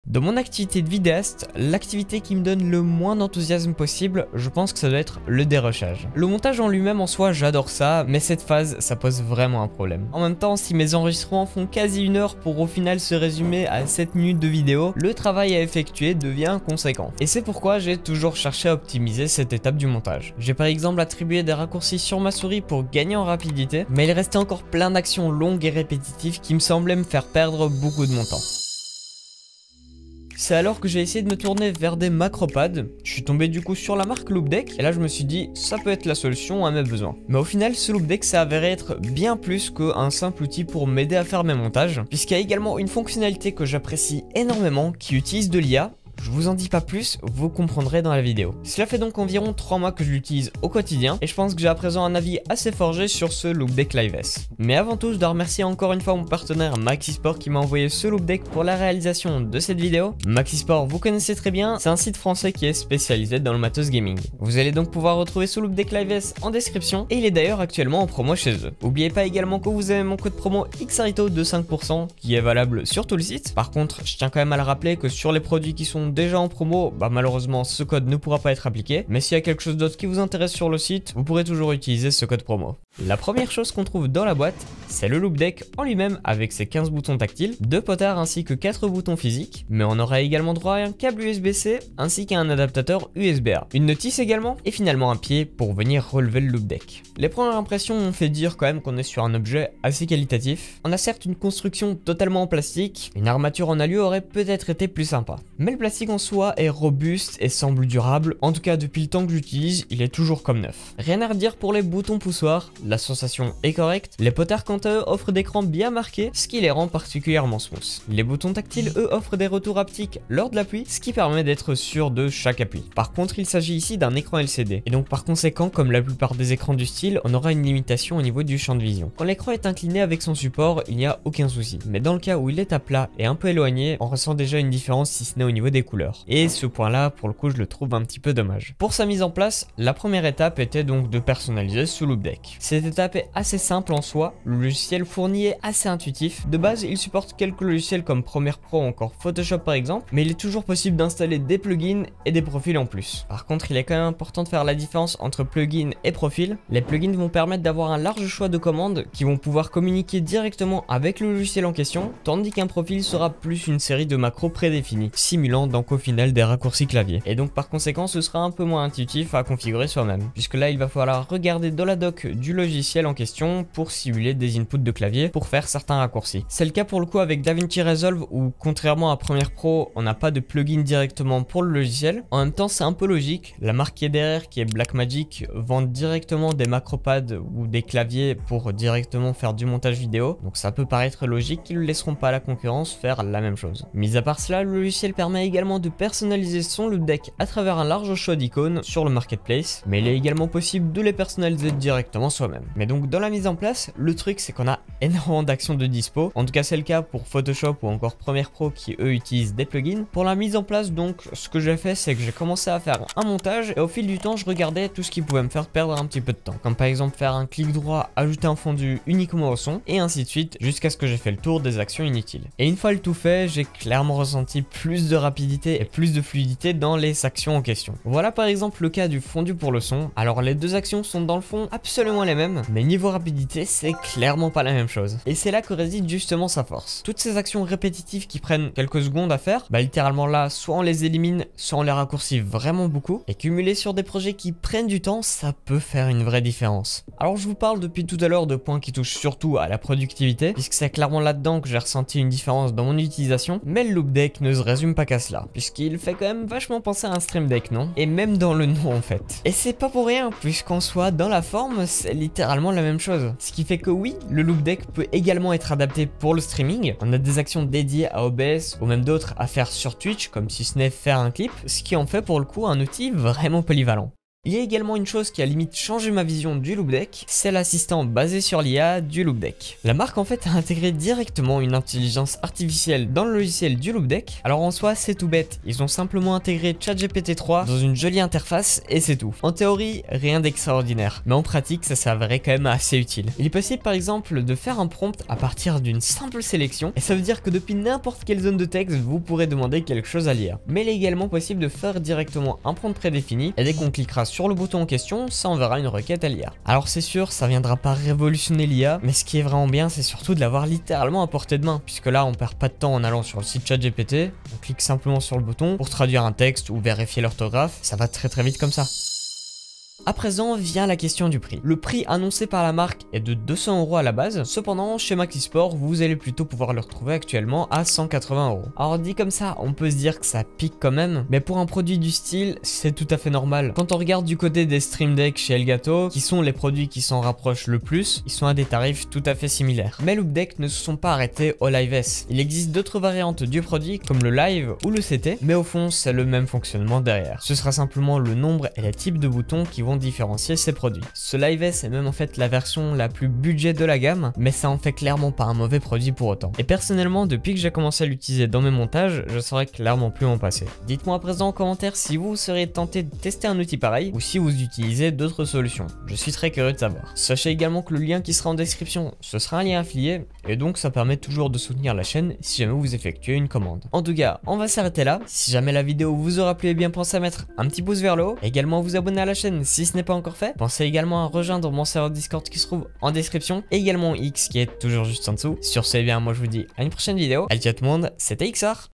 Dans mon activité de vidéaste, l'activité qui me donne le moins d'enthousiasme possible, je pense que ça doit être le dérochage. Le montage en lui-même en soi, j'adore ça, mais cette phase, ça pose vraiment un problème. En même temps, si mes enregistrements font quasi 1 heure pour au final se résumer à 7 minutes de vidéo, le travail à effectuer devient conséquent. Et c'est pourquoi j'ai toujours cherché à optimiser cette étape du montage. J'ai par exemple attribué des raccourcis sur ma souris pour gagner en rapidité, mais il restait encore plein d'actions longues et répétitives qui me semblaient me faire perdre beaucoup de mon temps. C'est alors que j'ai essayé de me tourner vers des macropads. Je suis tombé du coup sur la marque Loupedeck et là je me suis dit ça peut être la solution à mes besoins. Mais au final ce Loupedeck s'est avéré être bien plus qu'un simple outil pour m'aider à faire mes montages, puisqu'il y a également une fonctionnalité que j'apprécie énormément qui utilise de l'IA. Je vous en dis pas plus, vous comprendrez dans la vidéo. Cela fait donc environ 3 mois que je l'utilise au quotidien et je pense que j'ai à présent un avis assez forgé sur ce Loupedeck Live S. Mais avant tout, je dois remercier encore une fois mon partenaire Maxisport qui m'a envoyé ce Loupedeck pour la réalisation de cette vidéo. Maxisport, vous connaissez très bien, c'est un site français qui est spécialisé dans le matos gaming. Vous allez donc pouvoir retrouver ce Loupedeck Live S en description et il est d'ailleurs actuellement en promo chez eux. N'oubliez pas également que vous avez mon code promo XARITO de 5% qui est valable sur tout le site. Par contre, je tiens quand même à le rappeler que sur les produits qui sont déjà en promo, malheureusement ce code ne pourra pas être appliqué, mais s'il y a quelque chose d'autre qui vous intéresse sur le site, vous pourrez toujours utiliser ce code promo. La première chose qu'on trouve dans la boîte, c'est le Loupedeck en lui-même avec ses 15 boutons tactiles, 2 potards ainsi que 4 boutons physiques, mais on aura également droit à un câble USB-C ainsi qu'à un adaptateur USB-A, une notice également et finalement un pied pour venir relever le Loupedeck. Les premières impressions m'ont fait dire quand même qu'on est sur un objet assez qualitatif. On a certes une construction totalement en plastique, une armature en alu aurait peut-être été plus sympa, mais le plastique en soi est robuste et semble durable, en tout cas depuis le temps que j'utilise, il est toujours comme neuf. Rien à redire pour les boutons poussoirs, la sensation est correcte, les potards quant à eux offrent des crans bien marqués, ce qui les rend particulièrement smooth. Les boutons tactiles eux offrent des retours haptiques lors de l'appui, ce qui permet d'être sûr de chaque appui. Par contre il s'agit ici d'un écran LCD, et donc par conséquent comme la plupart des écrans du style, on aura une limitation au niveau du champ de vision. Quand l'écran est incliné avec son support, il n'y a aucun souci, mais dans le cas où il est à plat et un peu éloigné, on ressent déjà une différence si ce n'est au niveau des couleurs. Et ce point là pour le coup je le trouve un petit peu dommage. Pour sa mise en place, la première étape était donc de personnaliser ce Loupedeck. Cette étape est assez simple en soi, le logiciel fourni est assez intuitif. De base il supporte quelques logiciels comme Premiere Pro ou encore Photoshop par exemple, mais il est toujours possible d'installer des plugins et des profils en plus. Par contre il est quand même important de faire la différence entre plugins et profils. Les plugins vont permettre d'avoir un large choix de commandes qui vont pouvoir communiquer directement avec le logiciel en question, tandis qu'un profil sera plus une série de macros prédéfinis, simulant donc au final des raccourcis clavier. Et donc par conséquent ce sera un peu moins intuitif à configurer soi-même, puisque là il va falloir regarder dans la doc du logiciel en question pour simuler des inputs de clavier pour faire certains raccourcis. C'est le cas pour le coup avec DaVinci Resolve où contrairement à Premiere Pro on n'a pas de plugin directement pour le logiciel. En même temps c'est un peu logique, la marque qui est derrière qui est Blackmagic vend directement des macropads ou des claviers pour directement faire du montage vidéo, donc ça peut paraître logique qu'ils ne laisseront pas la concurrence faire la même chose. Mis à part cela, le logiciel permet également de personnaliser son Loupedeck à travers un large choix d'icônes sur le marketplace, mais il est également possible de les personnaliser directement soi-même. Mais donc dans la mise en place, le truc c'est qu'on a énormément d'actions de dispo, en tout cas c'est le cas pour Photoshop ou encore Premiere Pro qui eux utilisent des plugins. Pour la mise en place donc ce que j'ai fait c'est que j'ai commencé à faire un montage et au fil du temps je regardais tout ce qui pouvait me faire perdre un petit peu de temps, comme par exemple faire un clic droit, ajouter un fondu uniquement au son et ainsi de suite jusqu'à ce que j'ai fait le tour des actions inutiles. Et une fois le tout fait, j'ai clairement ressenti plus de rapidité et plus de fluidité dans les actions en question. Voilà par exemple le cas du fondu pour le son. Alors les deux actions sont dans le fond absolument les mêmes, mais niveau rapidité c'est clairement pas la même chose. Et c'est là que réside justement sa force. Toutes ces actions répétitives qui prennent quelques secondes à faire, littéralement là soit on les élimine, soit on les raccourcit vraiment beaucoup, et cumulé sur des projets qui prennent du temps, ça peut faire une vraie différence. Alors je vous parle depuis tout à l'heure de points qui touchent surtout à la productivité, puisque c'est clairement là-dedans que j'ai ressenti une différence dans mon utilisation, mais le Loupedeck ne se résume pas qu'à cela, puisqu'il fait quand même vachement penser à un Stream Deck, non? Et même dans le nom en fait. Et c'est pas pour rien, puisqu'en soi, dans la forme, c'est littéralement la même chose. Ce qui fait que oui, le Loupedeck peut également être adapté pour le streaming. On a des actions dédiées à OBS, ou même d'autres à faire sur Twitch, comme si ce n'est faire un clip, ce qui en fait pour le coup un outil vraiment polyvalent. Il y a également une chose qui a limite changé ma vision du Loupedeck, c'est l'assistant basé sur l'IA du Loupedeck. La marque en fait a intégré directement une intelligence artificielle dans le logiciel du Loupedeck. Alors en soi c'est tout bête, ils ont simplement intégré ChatGPT 3 dans une jolie interface et c'est tout. En théorie, rien d'extraordinaire, mais en pratique ça s'avérait quand même assez utile. Il est possible par exemple de faire un prompt à partir d'une simple sélection, et ça veut dire que depuis n'importe quelle zone de texte, vous pourrez demander quelque chose à l'IA. Mais il est également possible de faire directement un prompt prédéfini, et dès qu'on cliquera sur le bouton en question, ça enverra une requête à l'IA. Alors c'est sûr, ça viendra pas révolutionner l'IA, mais ce qui est vraiment bien, c'est surtout de l'avoir littéralement à portée de main, puisque là on perd pas de temps en allant sur le site ChatGPT, on clique simplement sur le bouton pour traduire un texte ou vérifier l'orthographe, ça va très vite comme ça. À présent vient la question du prix. Le prix annoncé par la marque est de 200 € à la base, cependant chez Maxisport vous allez plutôt pouvoir le retrouver actuellement à 180 €. Alors dit comme ça, on peut se dire que ça pique quand même, mais pour un produit du style, c'est tout à fait normal. Quand on regarde du côté des Stream Deck chez Elgato, qui sont les produits qui s'en rapprochent le plus, ils sont à des tarifs tout à fait similaires. Mais Loupedeck ne se sont pas arrêtés au Live S. Il existe d'autres variantes du produit comme le Live ou le CT, mais au fond c'est le même fonctionnement derrière. Ce sera simplement le nombre et les types de boutons qui vont différencier ces produits. Ce Live S est même en fait la version la plus budget de la gamme, mais ça en fait clairement pas un mauvais produit pour autant. Et personnellement, depuis que j'ai commencé à l'utiliser dans mes montages, je saurais clairement plus m'en passer. Dites-moi à présent en commentaire si vous seriez tenté de tester un outil pareil ou si vous utilisez d'autres solutions. Je suis très curieux de savoir. Sachez également que le lien qui sera en description, ce sera un lien affilié et donc ça permet toujours de soutenir la chaîne si jamais vous effectuez une commande. En tout cas, on va s'arrêter là. Si jamais la vidéo vous aura plu, bien pensez à mettre un petit pouce vers le haut, également vous abonner à la chaîne si ce n'est pas encore fait. Pensez également à rejoindre mon serveur Discord qui se trouve en description, et également X qui est toujours juste en dessous. Sur ce, eh bien moi je vous dis à une prochaine vidéo. Allez ciao tout le monde, c'était XR.